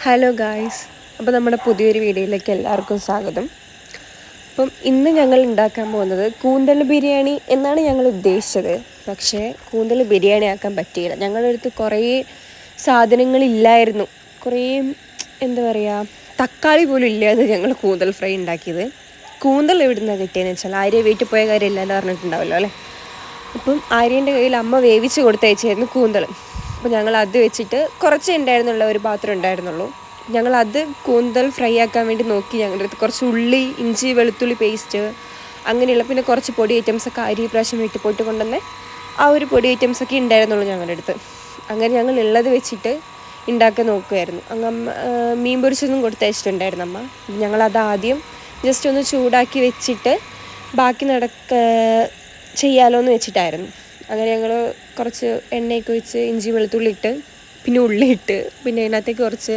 Hello guys, അപ്പോൾ നമ്മുടെ പുതിയൊരു വീഡിയോയിലേക്ക് എല്ലാവർക്കും സ്വാഗതം. അപ്പം ഇന്ന് ഞങ്ങൾ ഉണ്ടാക്കാൻ പോകുന്നത് കൂന്തൽ ബിരിയാണി എന്നാണ് ഞങ്ങൾ ഉദ്ദേശിച്ചത്. പക്ഷേ കൂന്തൽ ബിരിയാണി ആക്കാൻ പറ്റിയില്ല. ഞങ്ങളുടെ അടുത്ത് കുറേ സാധനങ്ങളില്ലായിരുന്നു. കുറേ എന്താ പറയുക, തക്കാളി പോലും ഇല്ലാതെ ഞങ്ങൾ കൂന്തൽ ഫ്രൈ ഉണ്ടാക്കിയത്. കൂന്തൽ എവിടെ നിന്നാണ് കിട്ടിയതെന്ന് വെച്ചാൽ ആര്യ വീട്ടിൽ പോയ കാര്യമില്ല എന്ന് പറഞ്ഞിട്ടുണ്ടാവല്ലോ അല്ലേ. അപ്പം ആര്യൻ്റെ കയ്യിൽ അമ്മ വേവിച്ച് കൊടുത്തയച്ചായിരുന്നു കൂന്തൽ. അപ്പോൾ ഞങ്ങൾ അത് വെച്ചിട്ട് കുറച്ചേ ഉണ്ടായിരുന്നുള്ള ഒരു പാത്രം ഉണ്ടായിരുന്നുള്ളൂ. ഞങ്ങളത് കൂന്തൽ ഫ്രൈ ആക്കാൻ വേണ്ടി നോക്കി. ഞങ്ങളുടെ അടുത്ത് കുറച്ച് ഉള്ളി, ഇഞ്ചി, വെളുത്തുള്ളി പേസ്റ്റ് അങ്ങനെയുള്ള പിന്നെ കുറച്ച് പൊടി ഐറ്റംസൊക്കെ അരി പ്രാവശ്യം വീട്ടിൽ പോയിട്ട് കൊണ്ടുവന്ന് ആ ഒരു പൊടി ഐറ്റംസൊക്കെ ഉണ്ടായിരുന്നുള്ളൂ ഞങ്ങളുടെ അടുത്ത്. അങ്ങനെ ഞങ്ങൾ ഉള്ളത് വെച്ചിട്ട് ഉണ്ടാക്കാൻ നോക്കുമായിരുന്നു. അങ്ങ് അമ്മ മീൻ പൊരിച്ചൊന്നും കൊടുത്തയച്ചിട്ടുണ്ടായിരുന്നു അമ്മ. ഞങ്ങളത് ആദ്യം ജസ്റ്റ് ഒന്ന് ചൂടാക്കി വെച്ചിട്ട് ബാക്കി ചെയ്യാലോ എന്ന് വെച്ചിട്ടായിരുന്നു. അങ്ങനെ ഞങ്ങൾ കുറച്ച് എണ്ണയൊക്കെ ഒഴിച്ച് ഇഞ്ചി വെളുത്തുള്ളി ഇട്ട് പിന്നെ ഉള്ളി ഇട്ട് പിന്നെ അതിനകത്തേക്ക് കുറച്ച്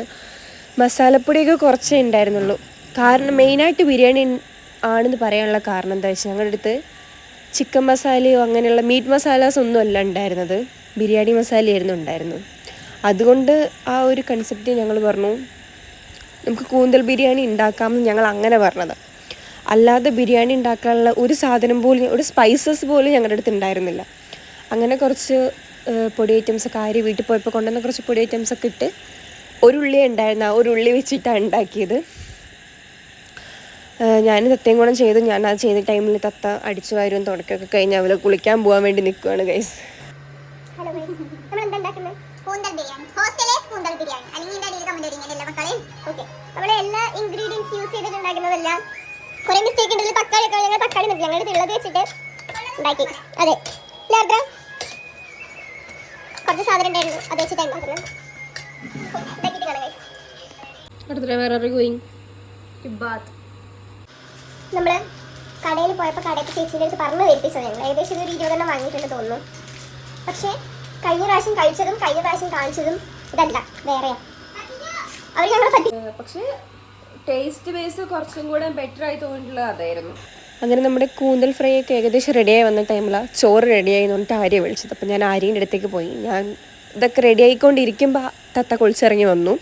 മസാലപ്പൊടിയൊക്കെ കുറച്ചേ ഉണ്ടായിരുന്നുള്ളൂ. കാരണം മെയിനായിട്ട് ബിരിയാണി ആണെന്ന് പറയാനുള്ള കാരണം എന്താ വെച്ചാൽ ഞങ്ങളുടെ അടുത്ത് ചിക്കൻ മസാലയോ അങ്ങനെയുള്ള മീറ്റ് മസാലാസ് ഒന്നും അല്ല ഉണ്ടായിരുന്നത്, ബിരിയാണി മസാലയായിരുന്നു ഉണ്ടായിരുന്നത്. അതുകൊണ്ട് ആ ഒരു കൺസെപ്റ്റ് ഞങ്ങൾ പറഞ്ഞു നമുക്ക് കൂന്തൽ ബിരിയാണി ഉണ്ടാക്കാമെന്ന് ഞങ്ങൾ അങ്ങനെ പറഞ്ഞത്. അല്ലാതെ ബിരിയാണി ഉണ്ടാക്കാനുള്ള ഒരു സാധനം പോലും, ഒരു സ്പൈസസ് പോലും ഞങ്ങളുടെ അടുത്ത് ഉണ്ടായിരുന്നില്ല. അങ്ങനെ കുറച്ച് പൊടി ഐറ്റംസൊക്കെ ആര്യ വീട്ടിൽ പോയപ്പോൾ കൊണ്ടുവന്ന കുറച്ച് പൊടി ഐറ്റംസൊക്കെ ഇട്ട് ഒരു ഉള്ളി ഉണ്ടായിരുന്നു. ആ ഒരു ഉള്ളി വെച്ചിട്ടാണ് ഉണ്ടാക്കിയത്. ഞാൻ തത്തയും കൂടെ ചെയ്തു. ഞാൻ അത് ചെയ്ത ടൈമിൽ തത്ത അടിച്ചു വാരും തുടക്കമൊക്കെ കഴിഞ്ഞ് അവൾ കുളിക്കാൻ പോകാൻ വേണ്ടി നിൽക്കുകയാണ് ഗൈസ്. ഹലോ ഗൈസ്, നമ്മൾ എന്താ ഉണ്ടാക്കുന്നത്? കൂന്തൽ ബിരിയാണി. ഹോസ്റ്റലിലെ കൂന്തൽ ബിരിയാണി. അല്ലെങ്കിൽ ഇതിന്റെ അടിയിൽ കമന്റ് ഇടുന്നതല്ല മക്കളെ. ഓക്കെ, നമ്മൾ എല്ലാ ഇൻഗ്രീഡിയൻസ് യൂസ് ചെയ്തിട്ട് ഉണ്ടാക്കുന്നതെല്ലാം കുറേ മിസ്റ്റേക്ക് ഉണ്ടെങ്കിൽ തക്കാളി ഞങ്ങൾ തക്കാളി നിർത്തി ഞങ്ങൾ ഉള്ളത് വെച്ചിട്ട് ഉണ്ടാക്കി. അതെ, ഇല്ലാത്ര കുറച്ച് സാധനം ഉണ്ടായിരുന്നു, അത് വെച്ചിട്ട് ഉണ്ടാക്കുന്നത്. നമ്മൾ കടയിൽ പോയപ്പോൾ കടയ്ക്ക് ചേച്ചീൻ്റെ അടുത്ത് പറഞ്ഞു വരുത്തിച്ചത് ഞങ്ങൾ ഏകദേശം ഒരു 20 വാങ്ങിയിട്ടുണ്ട് തോന്നുന്നു. പക്ഷേ കഴിഞ്ഞ പ്രാവശ്യം കഴിച്ചതും കഴിഞ്ഞ പ്രാവശ്യം കാണിച്ചതും ഇതല്ല, വേറെയാ. അവർ ഞങ്ങളെ പറ്റി. പക്ഷേ ടേസ്റ്റ് ബേസ് കുറച്ചും കൂടെ ബെറ്റർ ആയി തോന്നിയിട്ടുള്ളത് അതായിരുന്നു. അങ്ങനെ നമ്മുടെ കൂന്തൽ ഫ്രൈ ഒക്കെ ഏകദേശം റെഡിയായി വന്ന ടൈമിലാണ് ചോറ് റെഡിയായി എന്ന് പറഞ്ഞിട്ട് ആര്യ വിളിച്ചത്. അപ്പോൾ ഞാൻ ആര്യൻ്റെ അടുത്തേക്ക് പോയി. ഞാൻ ഇതൊക്കെ റെഡി ആയിക്കൊണ്ടിരിക്കുമ്പോൾ തത്ത കുളിച്ചിറങ്ങി വന്നു.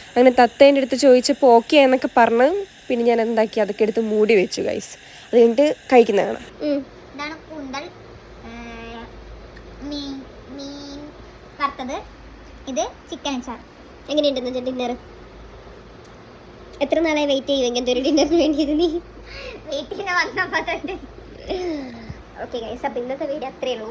അങ്ങനെ തത്തേൻ്റെ അടുത്ത് ചോദിച്ചപ്പോൾ ഓക്കെ എന്നൊക്കെ പറഞ്ഞ് പിന്നെ ഞാൻ എന്താക്കി അതൊക്കെ എടുത്ത് മൂടി വെച്ചു ഗൈസ്. അത് കഴിഞ്ഞിട്ട് കഴിക്കുന്നതാണ്. ഇതാണ് കൂന്തൽ മീൻ വറുത്തത്. ഇത് ചിക്കൻ അച്ചാർ. എങ്ങനെയുണ്ടെന്ന് ഡിന്നർ? എത്ര നാളെ വെയിറ്റ് ചെയ്യും ഇങ്ങനത്തെ ഒരു ഡിന്നറിന് വേണ്ടിയത്? നീ വീട്ടിൽ നിന്ന് വന്നപ്പോൾ ഓക്കെ ഗൈസ്, അപ്പോൾ ഇന്നത്തെ വീഡിയോ അത്രയേ ഉള്ളൂ.